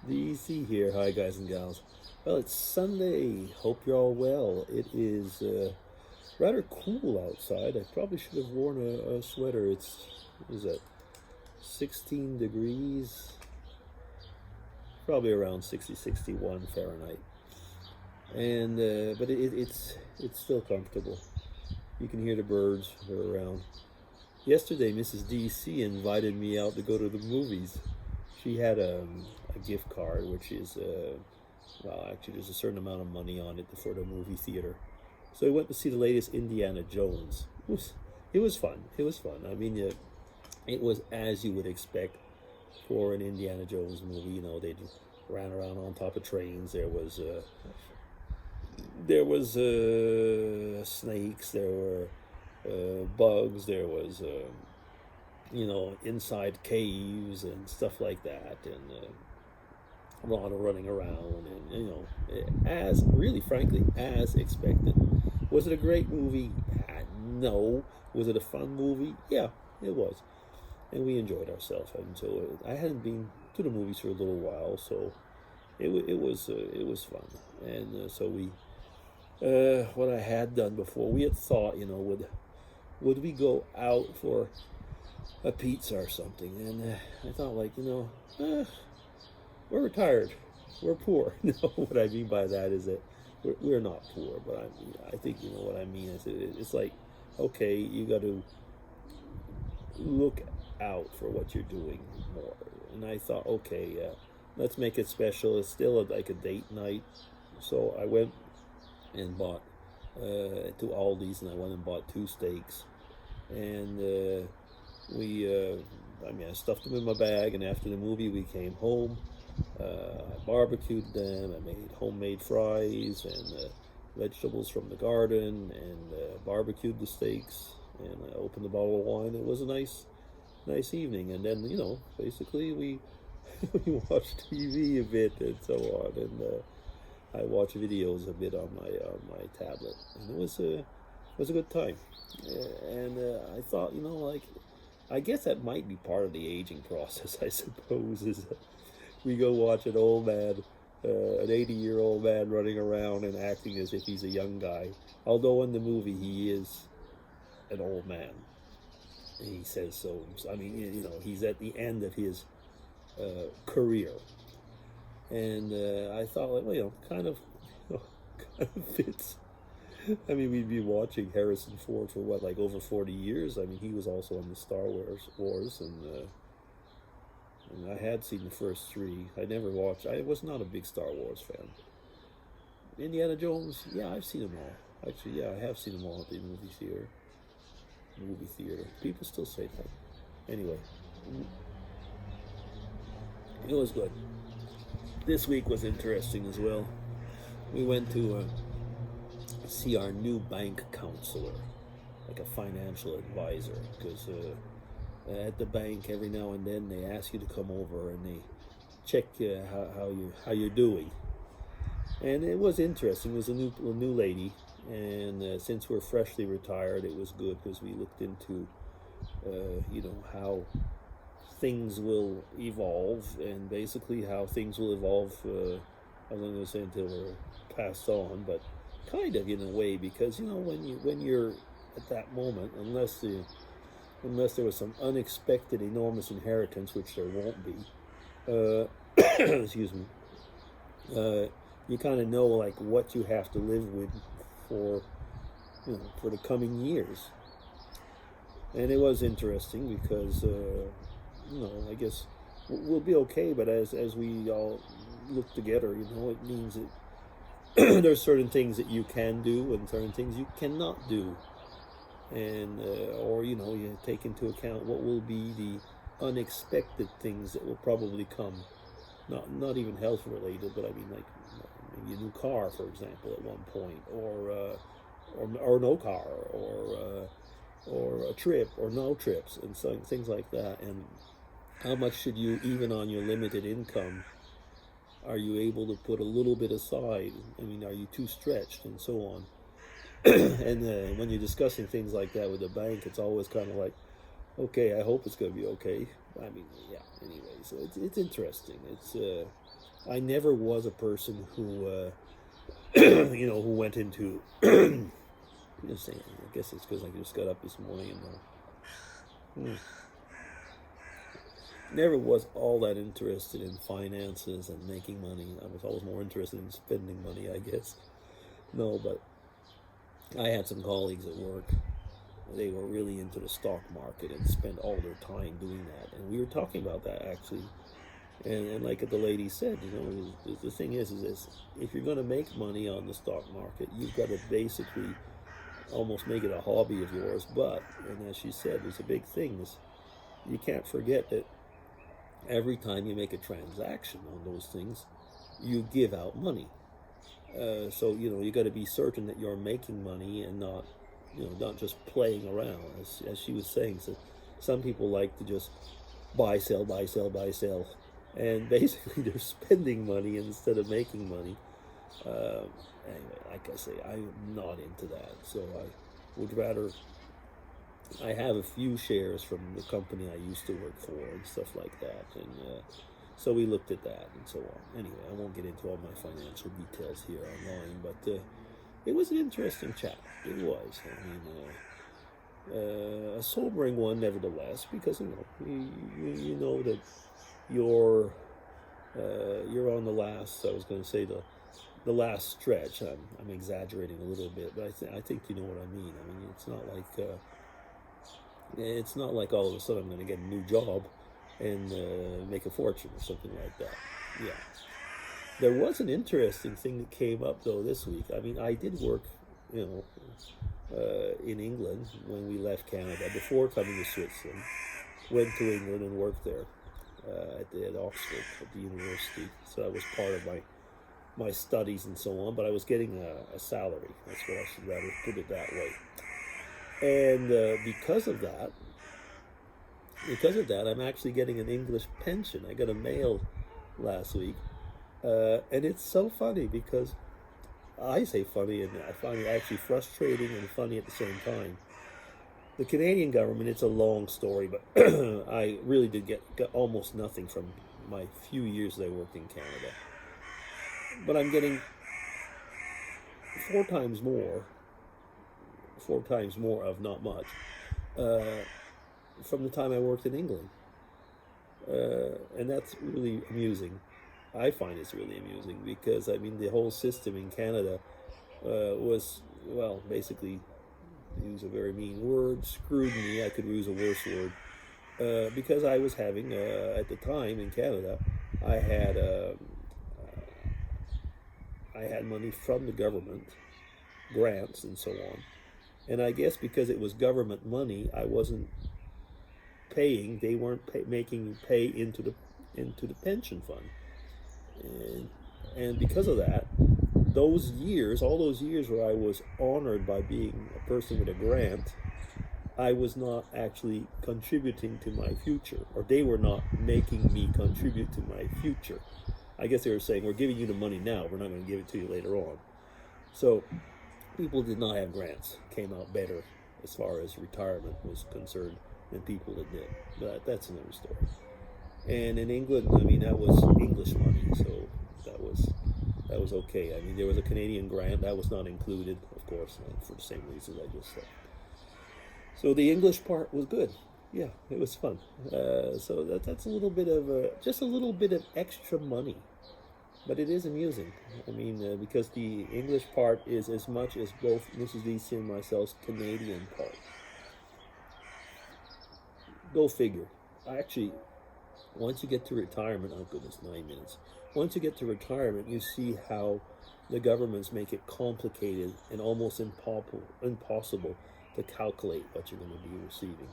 DC here. Hi, guys and gals. Well, it's Sunday. Hope you're all well. It is rather cool outside. I probably should have worn a sweater. What is that, 16 degrees? Probably around 60, 61 Fahrenheit. And but it's still comfortable. You can hear the birds. They're around. Yesterday, Mrs. DC invited me out to go to the movies. She had a gift card, which is well, actually, there's a certain amount of money on it for the movie theater. So we went to see the latest Indiana Jones. It was fun. It was fun. I mean, it was as you would expect for an Indiana Jones movie. You know, they ran around on top of trains. There was snakes. There were bugs. There was inside caves and stuff like that, and a lot of running around, and as really, frankly, as expected. Was it a great movie? No. Was it a fun movie? Yeah, it was, and we enjoyed ourselves. And so I hadn't been to the movies for a little while, so it was fun, and so we what I had done before, we had thought, would we go out for a pizza or something, and I thought, like, we're retired, we're poor. No, what I mean by that is that we're not poor, but I think you know what I mean. It's like, okay, you got to look out for what you're doing more. And I thought, okay, yeah, let's make it special. It's still like a date night, so I went and bought to Aldi's, and I went and bought two steaks, and I stuffed them in my bag, and after the movie, we came home. I barbecued them. I made homemade fries and vegetables from the garden, and barbecued the steaks. And I opened a bottle of wine. It was a nice evening. And then, basically we we watched TV a bit and so on. And I watched videos a bit on my tablet, and it was a good time. And I thought, like, I guess that might be part of the aging process, I suppose, is that we go watch an 80-year-old man running around and acting as if he's a young guy. Although in the movie he is an old man. And he says so. I mean, he's at the end of his career. And I thought, like, well, kind of fits. I mean, we'd be watching Harrison Ford for what, like, over 40 years. I mean, he was also on the Star Wars, and I had seen the first three. I never watched. I was not a big Star Wars fan. Indiana Jones, yeah, I've seen them all. Actually, yeah, I have seen them all at the movie theater. People still say that. Anyway, it was good. This week was interesting as well. We went to see our new bank counselor, like a financial advisor, because at the bank every now and then they ask you to come over and they check how you're doing. And it was interesting. It was a new lady, and since we're freshly retired, it was good because we looked into how things will evolve, and basically how things will evolve. I'm not going to say until we're passed on, but kind of in a way, because when you're at that moment, unless there was some unexpected enormous inheritance, which there won't be, excuse me, you kind of know, like, what you have to live with for the coming years. And it was interesting because I guess we'll be okay, but as we all look together, it means that there's certain things that you can do and certain things you cannot do, and or you take into account what will be the unexpected things that will probably come, not even health related, but I mean, like, maybe a new car, for example, at one point, or no car, or a trip, or no trips, and so things like that. And how much should you, even on your limited income, are you able to put a little bit aside? I mean, are you too stretched, and so on? And when you're discussing things like that with the bank, it's always kind of like, okay, I hope it's going to be okay. I mean, yeah. Anyway, so it's interesting. I never was a person who, who went into. I guess it's because I just got up this morning and never was all that interested in finances and making money. I was always more interested in spending money, I guess. No, but I had some colleagues at work. They were really into the stock market and spent all their time doing that. And we were talking about that actually. And like the lady said, the thing is this: if you're going to make money on the stock market, you've got to basically almost make it a hobby of yours. But, and as she said, there's a big thing: is you can't forget that every time you make a transaction on those things, you give out money. So you got to be certain that you're making money and not just playing around. As she was saying, so some people like to just buy, sell, buy, sell, buy, sell, and basically they're spending money instead of making money. Anyway, like I say, I'm not into that. So I would rather. I have a few shares from the company I used to work for and stuff like that, and so we looked at that and so on. Anyway, I won't get into all my financial details here online, but it was an interesting chat. It was. I mean, a sobering one, nevertheless, because you know that you're on the last. I was going to say the last stretch. I'm exaggerating a little bit, but I think you know what I mean. I mean, it's not like all of a sudden I'm going to get a new job and make a fortune or something like that. Yeah. There was an interesting thing that came up though this week. I mean, I did work, in England when we left Canada before coming to Switzerland. Went to England and worked there at Oxford at the university. So that was part of my studies and so on. But I was getting a salary. That's what I should rather put it that way. And because of that, I'm actually getting an English pension. I got a mail last week, and it's so funny because I say funny, and I find it actually frustrating and funny at the same time. The Canadian government, it's a long story, but I really did get almost nothing from my few years that I worked in Canada. But I'm getting four times more of not much from the time I worked in England, and that's really amusing. I find it's really amusing because I mean the whole system in Canada was, well, basically, use a very mean word, screwed me. I could use a worse word because I was having at the time in Canada, I had money from the government, grants and so on. And I guess because it was government money, I wasn't paying. They weren't making me pay into the pension fund, and because of that, all those years where I was honored by being a person with a grant, I was not actually contributing to my future, or they were not making me contribute to my future. I guess they were saying, we're giving you the money now, we're not going to give it to you later on. So people did not have grants came out better as far as retirement was concerned than people that did. But that's another story. And in England, I mean, that was English money, so that was okay. I mean, there was a Canadian grant that was not included, of course, for the same reasons I just said. So the English part was good. Yeah, it was fun. So that's a little bit of just a little bit of extra money. But it is amusing. I mean, because the English part is as much as both Mrs. DC and myself's Canadian part. Go figure. Actually, once you get to retirement, oh goodness, 9 minutes. Once you get to retirement, you see how the governments make it complicated and almost impossible to calculate what you're going to be receiving.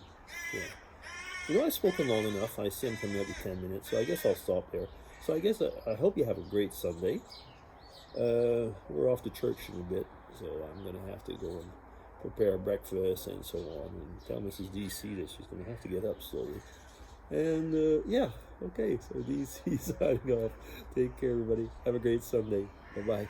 Yeah. I've spoken long enough. I see I'm coming up to 10 minutes, so I guess I'll stop there. So I guess I hope you have a great Sunday. We're off to church in a bit, so I'm going to have to go and prepare breakfast and so on, and tell Mrs. DC that she's going to have to get up slowly. And yeah, okay, so DC signing off. Take care, everybody. Have a great Sunday. Bye-bye.